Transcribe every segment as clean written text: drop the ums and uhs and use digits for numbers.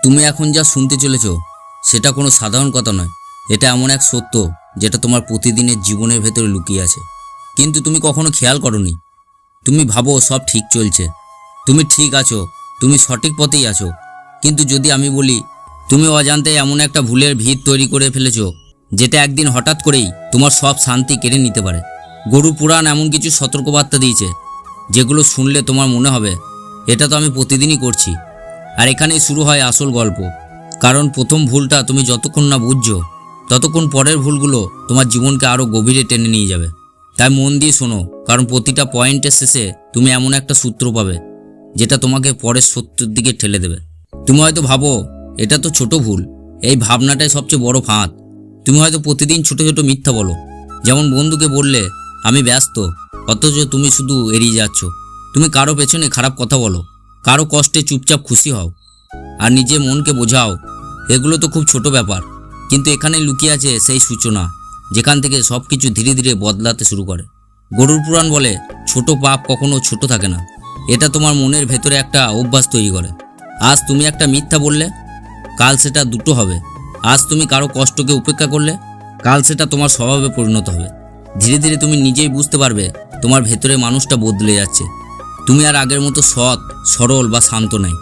তুমি এখন যা শুনতে চলেছ সেটা কোনো সাধারণ কথা নয়। এটা এমন এক সত্য যেটা তোমার প্রতিদিনের জীবনের ভেতরে লুকিয়ে আছে, কিন্তু তুমি কখনো খেয়াল করোনি। তুমি ভাবো সব ঠিক চলছে, তুমি ঠিক আছো, তুমি সঠিক পথেই আছো। কিন্তু যদি আমি বলি তুমি অজান্তে এমন একটা ভুলের ভিত তৈরি করে ফেলেছো যেটা একদিন হঠাৎ করেই তোমার সব শান্তি কেড়ে নিতে পারে। গরু পুরাণ এমন কিছু সতর্কবার্তা দিয়েছে যেগুলো শুনলে তোমার মনে হবে এটা তো আমি প্রতিদিনই করছি। আর এখানেই শুরু হয় আসল গল্প। কারণ প্রথম ভুলটা তুমি যতক্ষণ না বুঝছো ততক্ষণ পরের ভুলগুলো তোমার জীবনকে আরও গভীরে টেনে নিয়ে যাবে। তাই মন দিয়ে শোনো, কারণ প্রতিটা পয়েন্টের শেষে তুমি এমন একটা সূত্র পাবে যেটা তোমাকে পরের সত্যের দিকে ঠেলে দেবে। তুমি হয়তো ভাবো এটা তো ছোট ভুল, এই ভাবনাটাই সবচেয়ে বড় ফাঁদ। তুমি হয়তো প্রতিদিন ছোট ছোট মিথ্যা বলো, যেমন বন্ধুকে বললে আমি ব্যস্ত, অথচ তুমি শুধু এড়িয়ে যাচ্ছ। তুমি কারো পেছনে খারাপ কথা বলো, কারো কষ্টে চুপচাপ খুশি হও, আর নিজের মনকে বোঝাও এগুলো তো খুব ছোট ব্যাপার। কিন্তু এখানে লুকিয়ে আছে সেই সূচনা যেখান থেকে সব কিছু ধীরে ধীরে বদলাতে শুরু করে। গরুর পুরাণ বলে ছোট পাপ কখনো ছোট থাকে না, এটা তোমার মনের ভেতরে একটা অভ্যাস তৈরি করে। আজ তুমি একটা মিথ্যা বললে, কাল সেটা দুটো হবে। আজ তুমি কারো কষ্টকে উপেক্ষা করলে, কাল সেটা তোমার স্বভাবে পরিণত হবে। ধীরে ধীরে তুমি নিজেই বুঝতে পারবে তোমার ভেতরে মানুষটা বদলে যাচ্ছে। তুমি আর আগের মতো সৎ, সরল বা শান্ত নাই।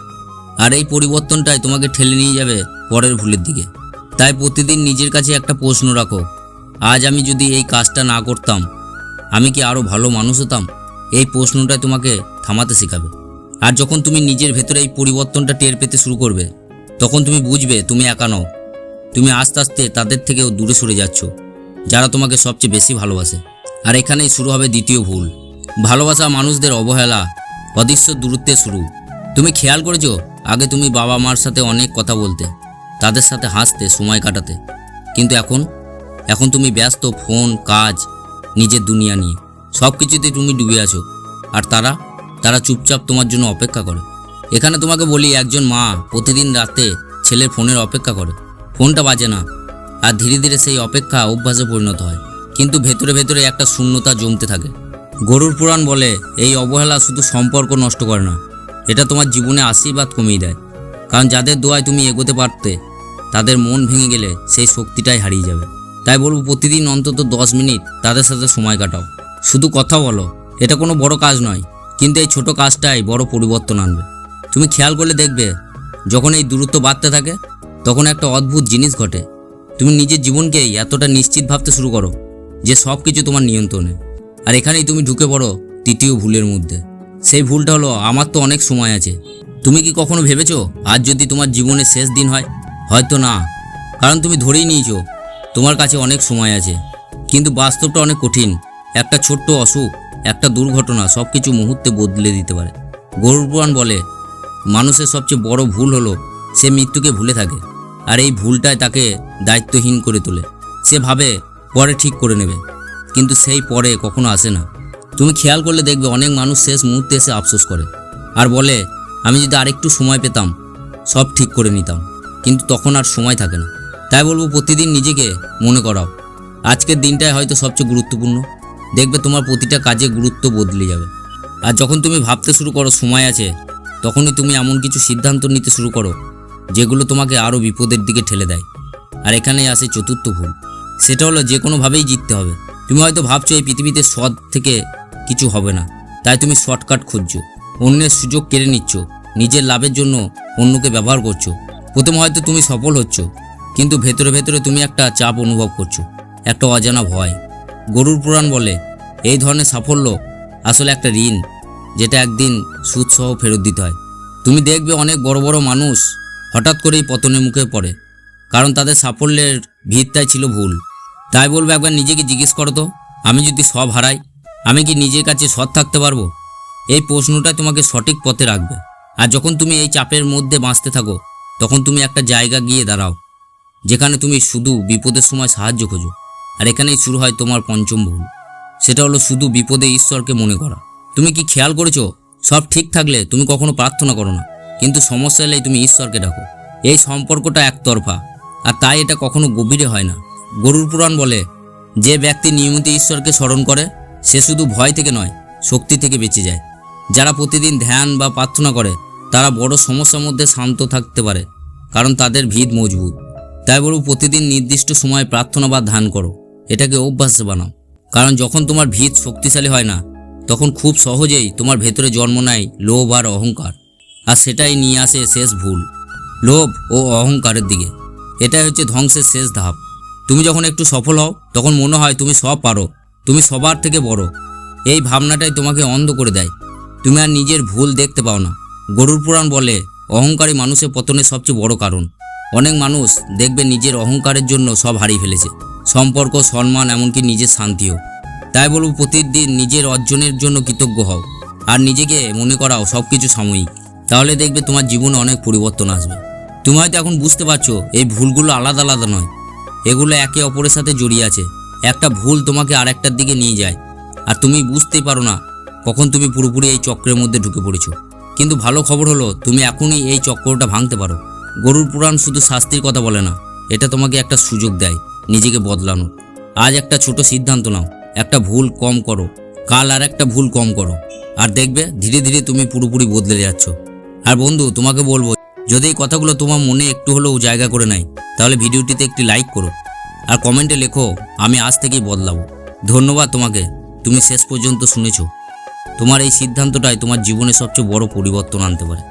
আর এই পরিবর্তনটাই তোমাকে ঠেলে নিয়ে যাবে পরের ভুলের দিকে। তাই প্রতিদিন নিজের কাছে একটা প্রশ্ন রাখো, আজ আমি যদি এই কাজটা না করতাম আমি কি আরও ভালো মানুষ হতাম? এই প্রশ্নটাই তোমাকে থামাতে শেখাবে। আর যখন তুমি নিজের ভেতরে এই পরিবর্তনটা টের পেতে শুরু করবে, তখন তুমি বুঝবে তুমি একা নও। তুমি আস্তে আস্তে তাদের থেকেও দূরে সরে যাচ্ছ যারা তোমাকে সবচেয়ে বেশি ভালোবাসে। আর এখানেই শুরু হবে দ্বিতীয় ভুল, ভালোবাসা মানুষদের অবহেলা, অদৃশ্য দূরত্বের শুরু। তুমি খেয়াল করেছো আগে তুমি বাবা মার সাথে অনেক কথা বলতে, তাদের সাথে হাসতে, সময় কাটাতে, কিন্তু এখন তুমি ব্যস্ত ফোন, কাজ, নিজের দুনিয়া নিয়ে। সব কিছুতে তুমি ডুবে আছো, আর তারা চুপচাপ তোমার জন্য অপেক্ষা করে। এখানে তোমাকে বলি, একজন মা প্রতিদিন রাতে ছেলের ফোনের অপেক্ষা করে, ফোনটা বাজে না, আর ধীরে ধীরে সেই অপেক্ষা অভ্যাসে পরিণত হয়। কিন্তু ভেতরে ভেতরে একটা শূন্যতা জমতে থাকে। গরুর পুরাণ বলে এই অবহেলা শুধু সম্পর্ক নষ্ট করে না, এটা তোমার জীবনে আশীর্বাদ কমিয়ে দেয়। কারণ যাদের দোয়ায় তুমি এগোতে পারতে, তাদের মন ভেঙে গেলে সেই শক্তিটাই হারিয়ে যাবে। তাই বলবো প্রতিদিন অন্তত 10 মিনিট তাদের সাথে সময় কাটাও, শুধু কথা বলো। এটা কোনো বড় কাজ নয়, কিন্তু এই ছোট কাজটাই বড় পরিবর্তন আনবে। তুমি খেয়াল করলে দেখবে যখন এই দূরত্ব বাড়তে থাকে তখন একটা অদ্ভুত জিনিস ঘটে। তুমি নিজের জীবনকেই এতটা নিশ্চিত ভাবতে শুরু করো যে সব কিছু তোমার নিয়ন্ত্রণে। আর এখানেই তুমি ঢুকে পড়ো তৃতীয় ভুলের মধ্যে। সেই ভুলটা হলো আমার তো অনেক সময় আছে। তুমি কি কখনো ভেবেছো আজ যদি তোমার জীবনের শেষ দিন হয়? হয়তো না, কারণ তুমি ধরেই নিয়েছো তোমার কাছে অনেক সময় আছে। কিন্তু বাস্তবটা অনেক কঠিন। একটা ছোট্ট অসুখ, একটা দুর্ঘটনা সব কিছু মুহূর্তে বদলে দিতে পারে। গরুর পুরাণ বলে মানুষের সবচেয়ে বড় ভুল হলো সে মৃত্যুকে ভুলে থাকে, আর এই ভুলটাই তাকে দায়িত্বহীন করে তোলে। সে ভাবে পরে ঠিক করে নেবে, কিন্তু সেই পরে কখনো আসে না। তুমি খেয়াল করলে দেখবে অনেক মানুষ শেষ মুহূর্তে এসে আফসোস করে আর বলে আমি যদি আরেকটু সময় পেতাম সব ঠিক করে নিতাম, কিন্তু তখন আর সময় থাকে না। তাই বলবো প্রতিদিন নিজেকে মনে করাও আজকের দিনটাই হয়তো সবচেয়ে গুরুত্বপূর্ণ। দেখবে তোমার প্রতিটা কাজে গুরুত্ব বদলে যাবে। আর যখন তুমি ভাবতে শুরু করো সময় আছে, তখনই তুমি এমন কিছু সিদ্ধান্ত নিতে শুরু করো যেগুলো তোমাকে আরও বিপদের দিকে ঠেলে দেয়। আর এখানেই আসে চতুর্থ ভুল, সেটা হলো যে কোনোভাবেই জিততে হবে। তুমি হয়তো ভাবছো এই পৃথিবীতে সৎ থেকে কিছু হবে না, তাই তুমি শর্টকাট খুঁজছো, অন্যের সুযোগ কেড়ে নিচ্ছ, নিজের লাভের জন্য অন্যকে ব্যবহার করছো। প্রথমে হয়তো তুমি সফল হচ্ছ, কিন্তু ভেতরে ভেতরে তুমি একটা চাপ অনুভব করছো, একটা অজানা ভয়। গরুর পুরাণ বলে এই ধরনের সাফল্য আসলে একটা ঋণ, যেটা একদিন সুদসহ ফেরত দিতে হয়। তুমি দেখবে অনেক বড় বড় মানুষ হঠাৎ করেই পতনের মুখে পড়ে, কারণ তাদের সাফল্যের ভিতটাই ছিল ভুল। তাই বলবো একবার নিজেকে জিজ্ঞেস করো তো, আমি যদি সব হারাই আমি কি নিজের কাছে সৎ থাকতে পারবো? এই প্রশ্নটাই তোমাকে সঠিক পথে রাখবে। আর যখন তুমি এই চাপের মধ্যে বাঁচতে থাকো, তখন তুমি একটা জায়গা গিয়ে দাঁড়াও যেখানে তুমি শুধু বিপদের সময় সাহায্য খোঁজো। আর এখানেই শুরু হয় তোমার পঞ্চম ভুল, সেটা হলো শুধু বিপদে ঈশ্বরকে মনে করা। তুমি কি খেয়াল করেছো সব ঠিক থাকলে তুমি কখনো প্রার্থনা করো না, কিন্তু সমস্যা এলেই তুমি ঈশ্বরকে ডাকো। এই সম্পর্কটা একতরফা, আর তাই এটা কখনো গভীরে হয় না। গরুর পুরাণ বলে যে ব্যক্তি নিয়মিত ঈশ্বরকে স্মরণ করে সে শুধু ভয় থেকে নয়, শক্তি থেকে বেঁচে যায়। যারা প্রতিদিন ধ্যান বা প্রার্থনা করে তারা বড় সমস্যার মধ্যে শান্ত থাকতে পারে, কারণ তাদের ভিত মজবুত। তাই বলবো প্রতিদিন নির্দিষ্ট সময়ে প্রার্থনা বা ধ্যান করো, এটাকে অভ্যাস বানাও। কারণ যখন তোমার ভিত শক্তিশালী হয় না, তখন খুব সহজেই তোমার ভেতরে জন্ম নেয় লোভ আর অহংকার, আর সেটাই নিয়ে আসে শেষ ভুল, লোভ ও অহংকারের দিকে। এটাই হচ্ছে ধ্বংসের শেষ ধাপ। তুমি যখন একটু সফল হও তখন মনে হয় তুমি সব পারো, তুমি সবার থেকে বড়। এই ভাবনাটাই তোমাকে অন্ধ করে দেয়, তুমি আর নিজের ভুল দেখতে পাও না। গরুর পুরাণ বলে অহংকারী মানুষের পতনের সবচেয়ে বড় কারণ। অনেক মানুষ দেখবে নিজের অহংকারের জন্য সব হারিয়ে ফেলেছে, সম্পর্ক, সম্মান, এমনকি নিজের শান্তিও। তাই বলবো প্রতিদিন নিজের অর্জনের জন্য কৃতজ্ঞ হও আর নিজেকে মনে করাও সব কিছু সাময়িক। তাহলে দেখবে তোমার জীবনে অনেক পরিবর্তন আসবে। তুমি হয়তো এখন বুঝতে পারছো এই ভুলগুলো আলাদা আলাদা নয়, এগুলো একে অপরের সাথে জড়িয়ে আছে। একটা ভুল তোমাকে আর একটার দিকে নিয়ে যায়, আর তুমি বুঝতেই পারো না কখন তুমি পুরোপুরি এই চক্রের মধ্যে ঢুকে পড়েছো। কিন্তু ভালো খবর হলো তুমি এখনই এই চক্রটা ভাঙতে পারো। গরুর পুরাণ শুধু শাস্তির কথা বলে না, এটা তোমাকে একটা সুযোগ দেয় নিজেকে বদলানোর। আজ একটা ছোট সিদ্ধান্ত নাও, একটা ভুল কম করো, কাল আর একটা ভুল কম করো, আর দেখবে ধীরে ধীরে তুমি পুরোপুরি বদলে যাচ্ছ। আর বন্ধু, তোমাকে বলবো, যদি এই কথাগুলো তোমার মনে একটু হলেও জায়গা করে নেয়, তাহলে ভিডিওটিতে একটি লাইক করো আর কমেন্টে লেখো আমি আজ থেকেই বদলাবো। ধন্যবাদ তোমাকে, তুমি শেষ পর্যন্ত শুনেছো। তোমার এই সিদ্ধান্তটাই তোমার জীবনে সবচেয়ে বড় পরিবর্তন আনতে পারে।